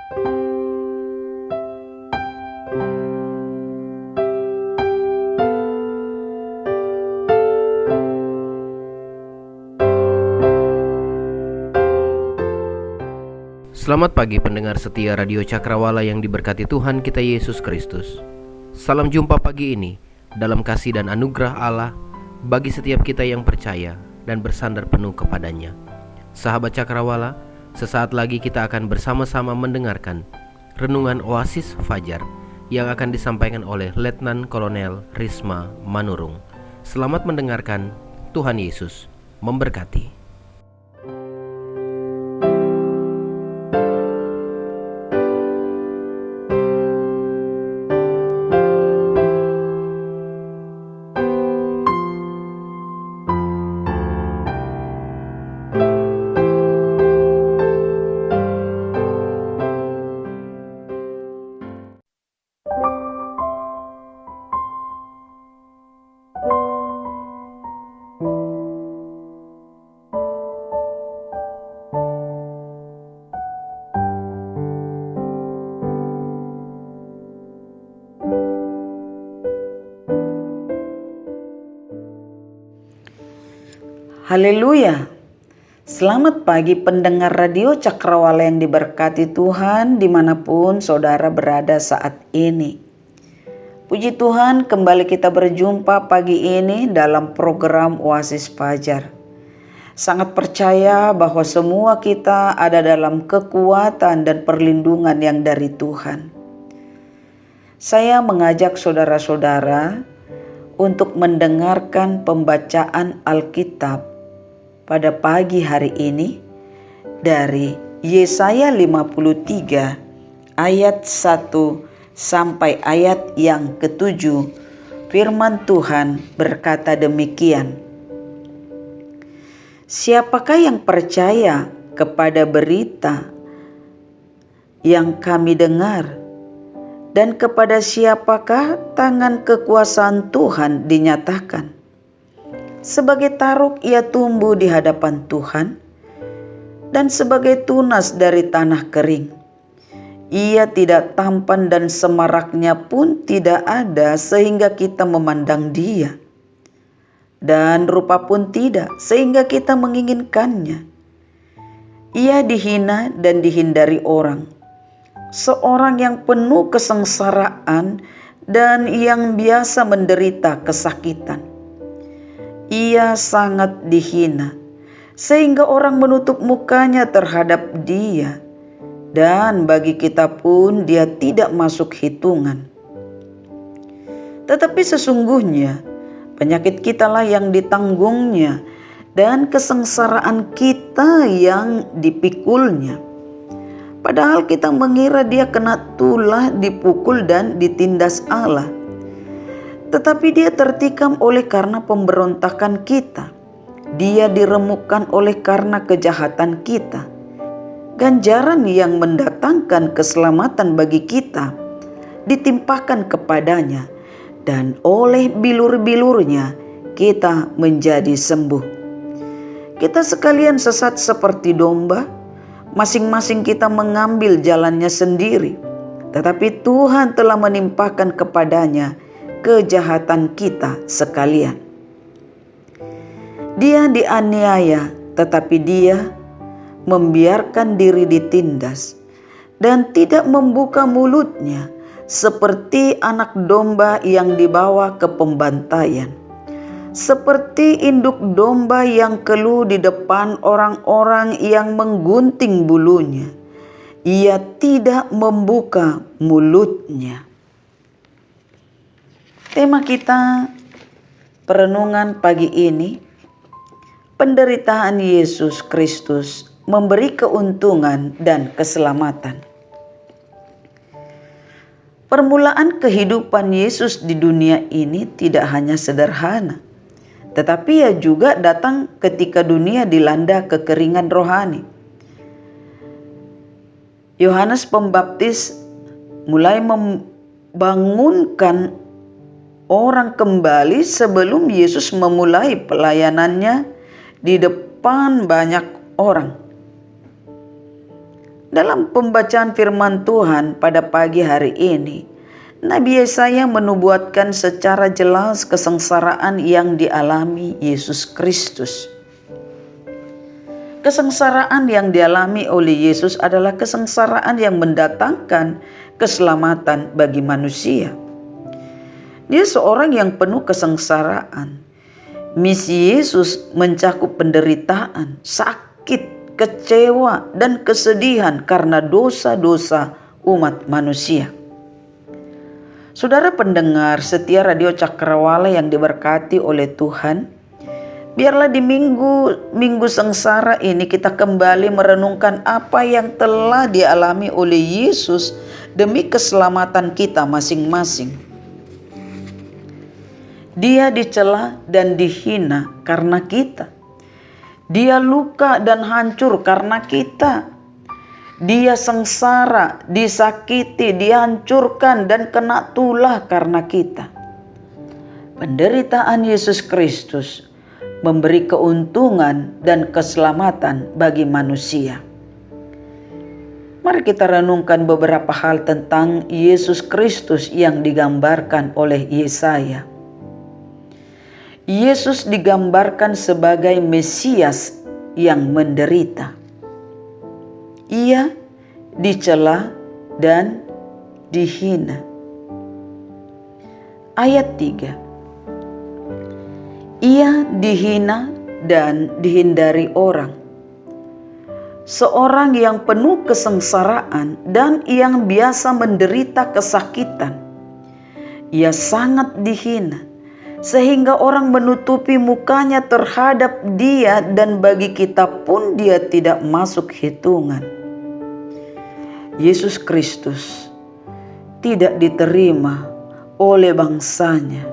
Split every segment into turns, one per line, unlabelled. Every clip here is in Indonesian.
Selamat pagi pendengar setia Radio Cakrawala yang diberkati Tuhan kita Yesus Kristus. Salam jumpa pagi ini dalam kasih dan anugerah Allah bagi setiap kita yang percaya dan bersandar penuh kepadanya. Sahabat Cakrawala, sesaat lagi kita akan bersama-sama mendengarkan Renungan Oasis Fajar yang akan disampaikan oleh Letnan Kolonel Risma Manurung. Selamat mendengarkan, Tuhan Yesus memberkati.
Haleluya. Selamat pagi pendengar Radio Cakrawala yang diberkati Tuhan dimanapun saudara berada saat ini. Puji Tuhan, kembali kita berjumpa pagi ini dalam program Oasis Fajar. Sangat percaya bahwa semua kita ada dalam kekuatan dan perlindungan yang dari Tuhan. Saya mengajak saudara-saudara untuk mendengarkan pembacaan Alkitab pada pagi hari ini dari Yesaya 53 ayat 1 sampai ayat yang ke-7. Firman Tuhan berkata demikian. Siapakah yang percaya kepada berita yang kami dengar? Dan kepada siapakah tangan kekuasaan Tuhan dinyatakan? Sebagai taruk ia tumbuh di hadapan Tuhan, dan sebagai tunas dari tanah kering. Ia tidak tampan dan semaraknya pun tidak ada sehingga kita memandang dia. Dan rupa pun tidak sehingga kita menginginkannya. Ia dihina dan dihindari orang. Seorang yang penuh kesengsaraan dan yang biasa menderita kesakitan. Ia sangat dihina, sehingga orang menutup mukanya terhadap dia, dan bagi kita pun dia tidak masuk hitungan. Tetapi sesungguhnya penyakit kitalah yang ditanggungnya, dan kesengsaraan kita yang dipikulnya. Padahal kita mengira dia kena tulah, dipukul dan ditindas Allah. Tetapi dia tertikam oleh karena pemberontakan kita. Dia diremukkan oleh karena kejahatan kita. Ganjaran yang mendatangkan keselamatan bagi kita ditimpakan kepadanya, dan oleh bilur-bilurnya kita menjadi sembuh. Kita sekalian sesat seperti domba, masing-masing kita mengambil jalannya sendiri. Tetapi Tuhan telah menimpakan kepadanya kejahatan kita sekalian. Dia dianiaya, tetapi dia membiarkan diri ditindas dan tidak membuka mulutnya, seperti anak domba yang dibawa ke pembantaian, seperti induk domba yang keluh di depan orang-orang yang menggunting bulunya. Ia tidak membuka mulutnya. Tema kita perenungan pagi ini, penderitaan Yesus Kristus memberi keuntungan dan keselamatan. Permulaan kehidupan Yesus di dunia ini tidak hanya sederhana, tetapi ia juga datang ketika dunia dilanda kekeringan rohani. Yohanes Pembaptis mulai membangunkan orang kembali sebelum Yesus memulai pelayanannya di depan banyak orang. Dalam pembacaan firman Tuhan pada pagi hari ini, Nabi Yesaya menubuatkan secara jelas kesengsaraan yang dialami Yesus Kristus. Kesengsaraan yang dialami oleh Yesus adalah kesengsaraan yang mendatangkan keselamatan bagi manusia. Dia seorang yang penuh kesengsaraan. Misi Yesus mencakup penderitaan, sakit, kecewa, dan kesedihan karena dosa-dosa umat manusia. Saudara pendengar setia Radio Cakrawala yang diberkati oleh Tuhan, biarlah di minggu sengsara ini kita kembali merenungkan apa yang telah dialami oleh Yesus demi keselamatan kita masing-masing. Dia dicela dan dihina karena kita. Dia luka dan hancur karena kita. Dia sengsara, disakiti, dihancurkan, dan kena tulah karena kita. Penderitaan Yesus Kristus memberi keuntungan dan keselamatan bagi manusia. Mari kita renungkan beberapa hal tentang Yesus Kristus yang digambarkan oleh Yesaya. Yesus digambarkan sebagai Mesias yang menderita. Ia dicela dan dihina. Ayat 3. Ia dihina dan dihindari orang. Seorang yang penuh kesengsaraan dan yang biasa menderita kesakitan. Ia sangat dihina, sehingga orang menutupi mukanya terhadap dia, dan bagi kita pun dia tidak masuk hitungan. Yesus Kristus tidak diterima oleh bangsanya.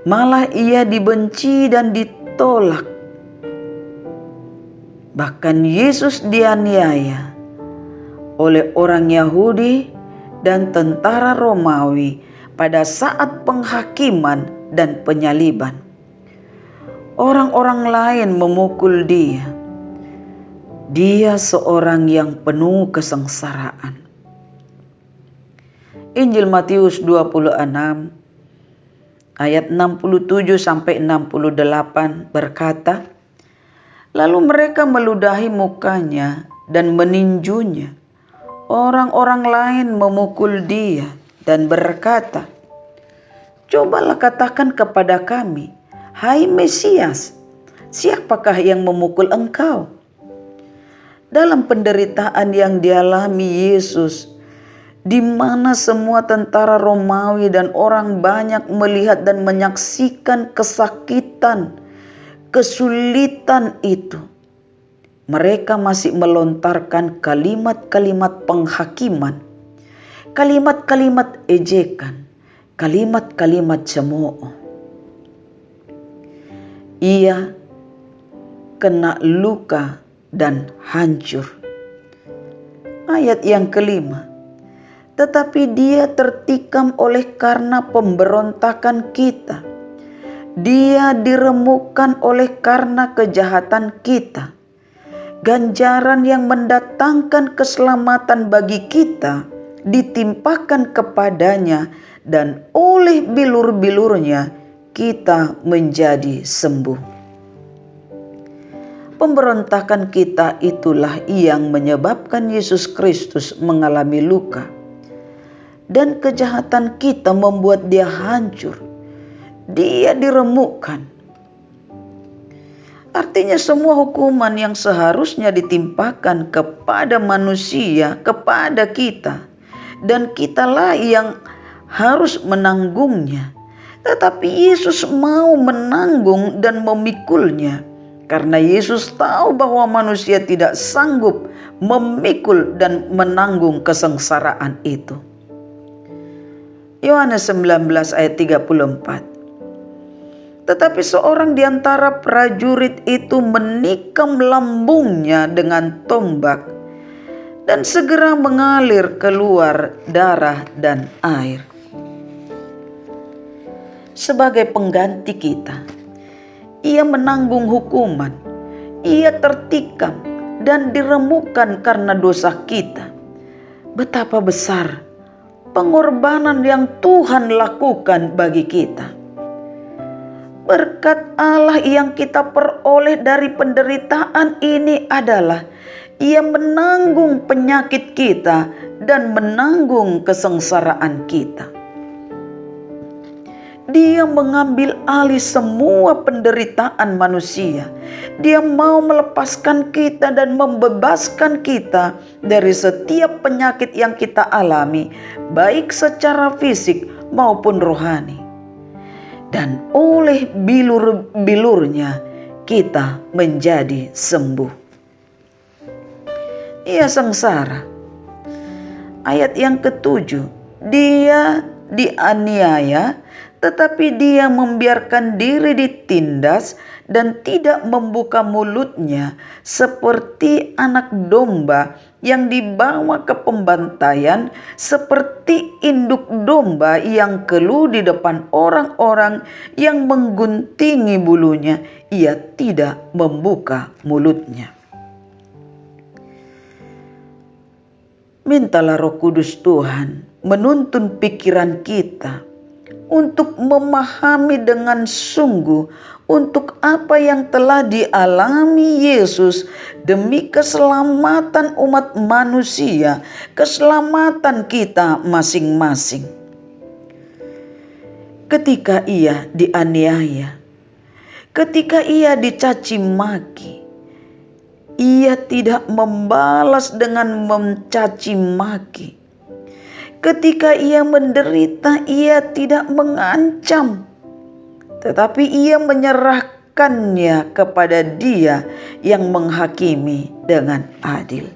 Malah ia dibenci dan ditolak. Bahkan Yesus dianiaya oleh orang Yahudi dan tentara Romawi pada saat penghakiman dan penyaliban. Orang-orang lain memukul dia. Dia seorang yang penuh kesengsaraan. Injil Matius 26 ayat 67 sampai 68 berkata, lalu mereka meludahi mukanya dan meninjunya. Orang-orang lain memukul dia dan berkata, cobalah katakan kepada kami, hai Mesias, siapakah yang memukul engkau? Dalam penderitaan yang dialami Yesus, di mana semua tentara Romawi dan orang banyak melihat dan menyaksikan kesakitan, kesulitan itu, mereka masih melontarkan kalimat-kalimat penghakiman, kalimat-kalimat ejekan, kalimat-kalimat cemooh. Ia kena luka dan hancur. Ayat yang kelima. Tetapi dia tertikam oleh karena pemberontakan kita. Dia diremukkan oleh karena kejahatan kita. Ganjaran yang mendatangkan keselamatan bagi kita ditimpakan kepadanya, dan oleh bilur-bilurnya kita menjadi sembuh. Pemberontakan kita itulah yang menyebabkan Yesus Kristus mengalami luka. Dan kejahatan kita membuat dia hancur. Dia diremukkan. Artinya semua hukuman yang seharusnya ditimpakan kepada manusia, kepada kita, dan kitalah yang harus menanggungnya. Tetapi Yesus mau menanggung dan memikulnya. Karena Yesus tahu bahwa manusia tidak sanggup memikul dan menanggung kesengsaraan itu. Yohanes 19 ayat 34. Tetapi seorang di antara prajurit itu menikam lambungnya dengan tombak, dan segera mengalir keluar darah dan air. Sebagai pengganti kita, ia menanggung hukuman, ia tertikam, dan diremukkan karena dosa kita. Betapa besar pengorbanan yang Tuhan lakukan bagi kita. Berkat Allah yang kita peroleh dari penderitaan ini adalah Ia menanggung penyakit kita dan menanggung kesengsaraan kita. Dia mengambil alih semua penderitaan manusia. Dia mau melepaskan kita dan membebaskan kita dari setiap penyakit yang kita alami, baik secara fisik maupun rohani. Dan oleh bilur-bilurnya kita menjadi sembuh. Ia sengsara. Ayat yang ke-7, dia dianiaya, tetapi dia membiarkan diri ditindas dan tidak membuka mulutnya, seperti anak domba yang dibawa ke pembantaian, seperti induk domba yang keluh di depan orang-orang yang mengguntingi bulunya. Ia tidak membuka mulutnya. Mintalah Roh Kudus Tuhan menuntun pikiran kita untuk memahami dengan sungguh untuk apa yang telah dialami Yesus demi keselamatan umat manusia, keselamatan kita masing-masing. Ketika Ia dianiaya, ketika Ia dicaci maki, Ia tidak membalas dengan mencaci maki. Ketika Ia menderita, Ia tidak mengancam, tetapi Ia menyerahkannya kepada Dia yang menghakimi dengan adil.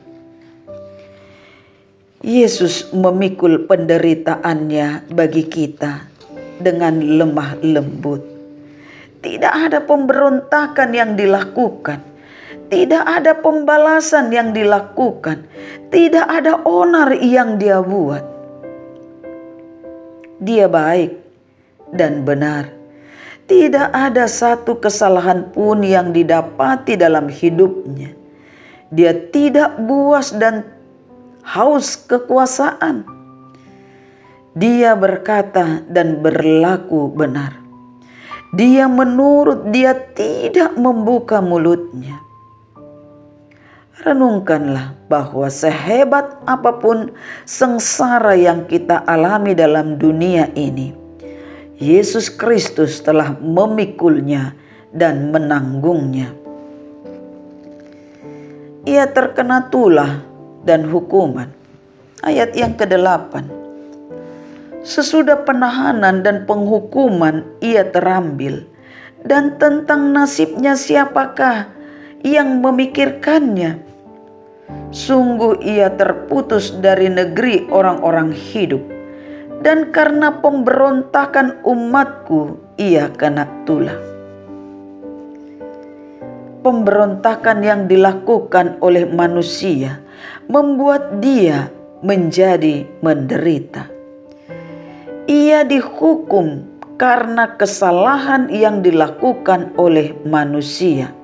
Yesus memikul penderitaannya bagi kita dengan lemah lembut. Tidak ada pemberontakan yang dilakukan. Tidak ada pembalasan yang dilakukan. Tidak ada onar yang Dia buat. Dia baik dan benar. Tidak ada satu kesalahan pun yang didapati dalam hidupnya. Dia tidak buas dan haus kekuasaan. Dia berkata dan berlaku benar. Dia menurut, dia tidak membuka mulutnya. Renungkanlah bahwa sehebat apapun sengsara yang kita alami dalam dunia ini, Yesus Kristus telah memikulnya dan menanggungnya. Ia terkena tulah dan hukuman. Ayat yang ke-8. Sesudah penahanan dan penghukuman Ia terambil, dan tentang nasibnya siapakah yang memikirkannya? Sungguh Ia terputus dari negeri orang-orang hidup, dan karena pemberontakan umatku Ia kena tulah. Pemberontakan yang dilakukan oleh manusia membuat Dia menjadi menderita. Ia dihukum karena kesalahan yang dilakukan oleh manusia.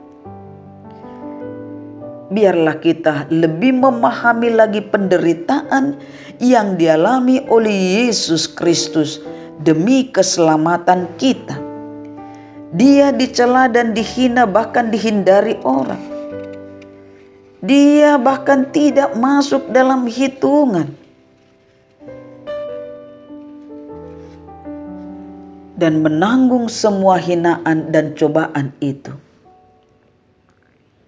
Biarlah kita lebih memahami lagi penderitaan yang dialami oleh Yesus Kristus demi keselamatan kita. Dia dicela dan dihina, bahkan dihindari orang. Dia bahkan tidak masuk dalam hitungan. Dan menanggung semua hinaan dan cobaan itu.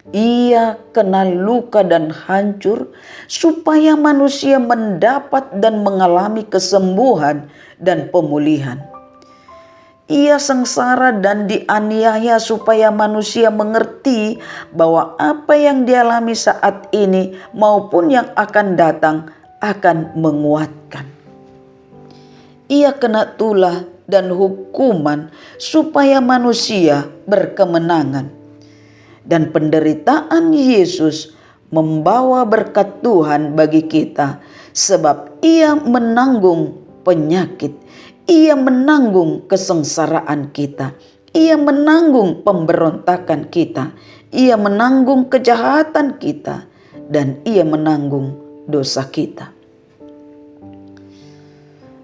Ia kena luka dan hancur supaya manusia mendapat dan mengalami kesembuhan dan pemulihan. Ia sengsara dan dianiaya supaya manusia mengerti bahwa apa yang dialami saat ini maupun yang akan datang akan menguatkan. Ia kena tulah dan hukuman supaya manusia berkemenangan. Dan penderitaan Yesus membawa berkat Tuhan bagi kita, sebab Ia menanggung penyakit, Ia menanggung kesengsaraan kita, Ia menanggung pemberontakan kita, Ia menanggung kejahatan kita dan Ia menanggung dosa kita.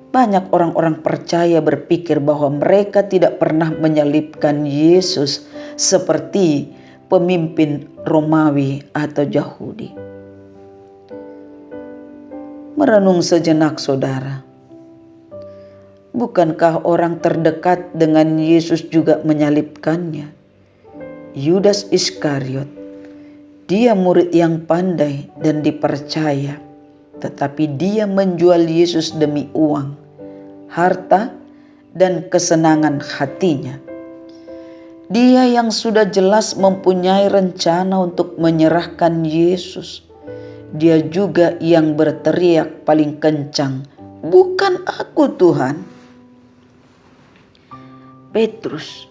Banyak orang-orang percaya berpikir bahwa mereka tidak pernah menyalibkan Yesus seperti pemimpin Romawi atau Yahudi. Merenung sejenak, saudara. Bukankah orang terdekat dengan Yesus juga menyalibkannya? Yudas Iskariot, dia murid yang pandai dan dipercaya, tetapi dia menjual Yesus demi uang, harta, dan kesenangan hatinya. Dia yang sudah jelas mempunyai rencana untuk menyerahkan Yesus, dia juga yang berteriak paling kencang, "Bukan aku, Tuhan." Petrus,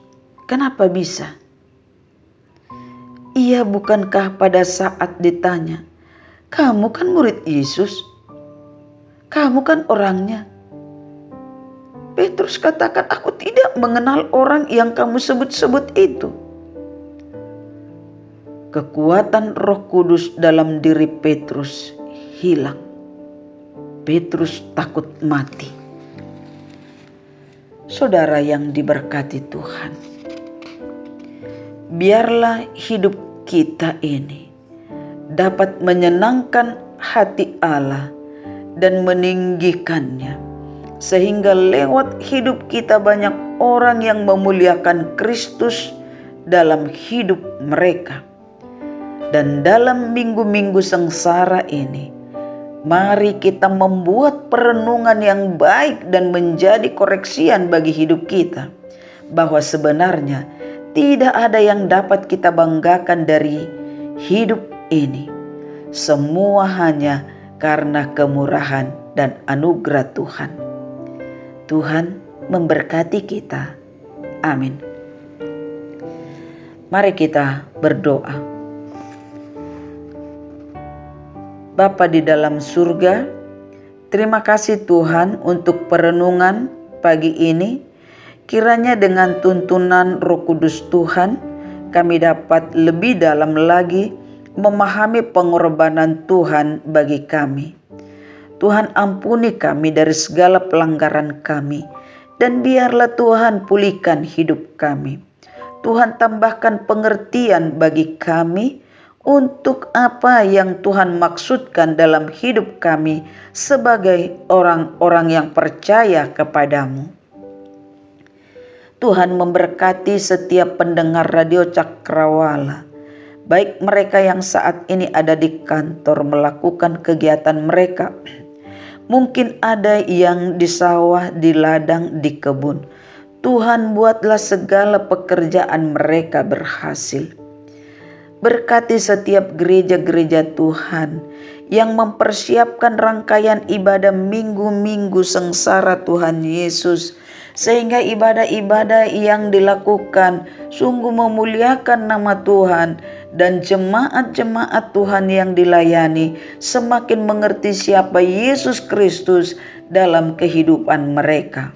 kenapa bisa? Ia bukankah pada saat ditanya, "Kamu kan murid Yesus? Kamu kan orangnya?" Petrus katakan, "Aku tidak mengenal orang yang kamu sebut-sebut itu." Kekuatan Roh Kudus dalam diri Petrus hilang. Petrus takut mati. Saudara yang diberkati Tuhan, biarlah hidup kita ini dapat menyenangkan hati Allah dan meninggikannya, sehingga lewat hidup kita banyak orang yang memuliakan Kristus dalam hidup mereka. Dan dalam minggu-minggu sengsara ini, mari kita membuat perenungan yang baik dan menjadi koreksian bagi hidup kita, bahwa sebenarnya tidak ada yang dapat kita banggakan dari hidup ini. Semua hanya karena kemurahan dan anugerah Tuhan. Tuhan memberkati kita. Amin. Mari kita berdoa. Bapa di dalam surga, terima kasih Tuhan untuk perenungan pagi ini. Kiranya dengan tuntunan Roh Kudus Tuhan, kami dapat lebih dalam lagi memahami pengorbanan Tuhan bagi kami. Tuhan, ampuni kami dari segala pelanggaran kami, dan biarlah Tuhan pulihkan hidup kami. Tuhan, tambahkan pengertian bagi kami untuk apa yang Tuhan maksudkan dalam hidup kami sebagai orang-orang yang percaya kepadamu. Tuhan memberkati setiap pendengar Radio Cakrawala, baik mereka yang saat ini ada di kantor melakukan kegiatan mereka, mungkin ada yang di sawah, di ladang, di kebun. Tuhan, buatlah segala pekerjaan mereka berhasil. Berkati setiap gereja-gereja Tuhan yang mempersiapkan rangkaian ibadah minggu-minggu sengsara Tuhan Yesus, sehingga ibadah-ibadah yang dilakukan sungguh memuliakan nama Tuhan, dan jemaat-jemaat Tuhan yang dilayani semakin mengerti siapa Yesus Kristus dalam kehidupan mereka.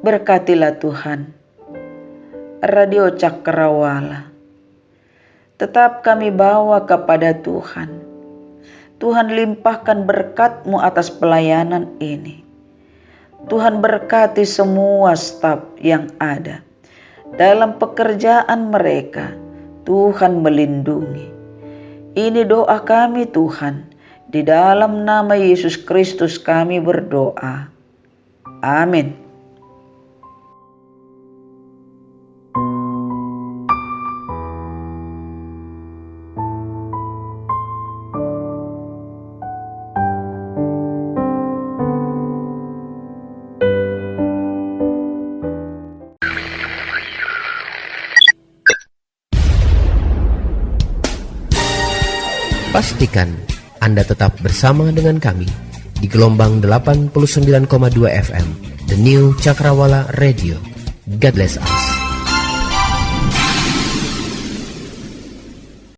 Berkatilah Tuhan Radio Cakrawala, tetap kami bawa kepada Tuhan. Tuhan, limpahkan berkat-Mu atas pelayanan ini. Tuhan, berkati semua staf yang ada dalam pekerjaan mereka. Tuhan, melindungi. Ini doa kami Tuhan, di dalam nama Yesus Kristus kami berdoa. Amin.
Pastikan Anda tetap bersama dengan kami di gelombang 89,2 FM, The New Cakrawala Radio. God bless us.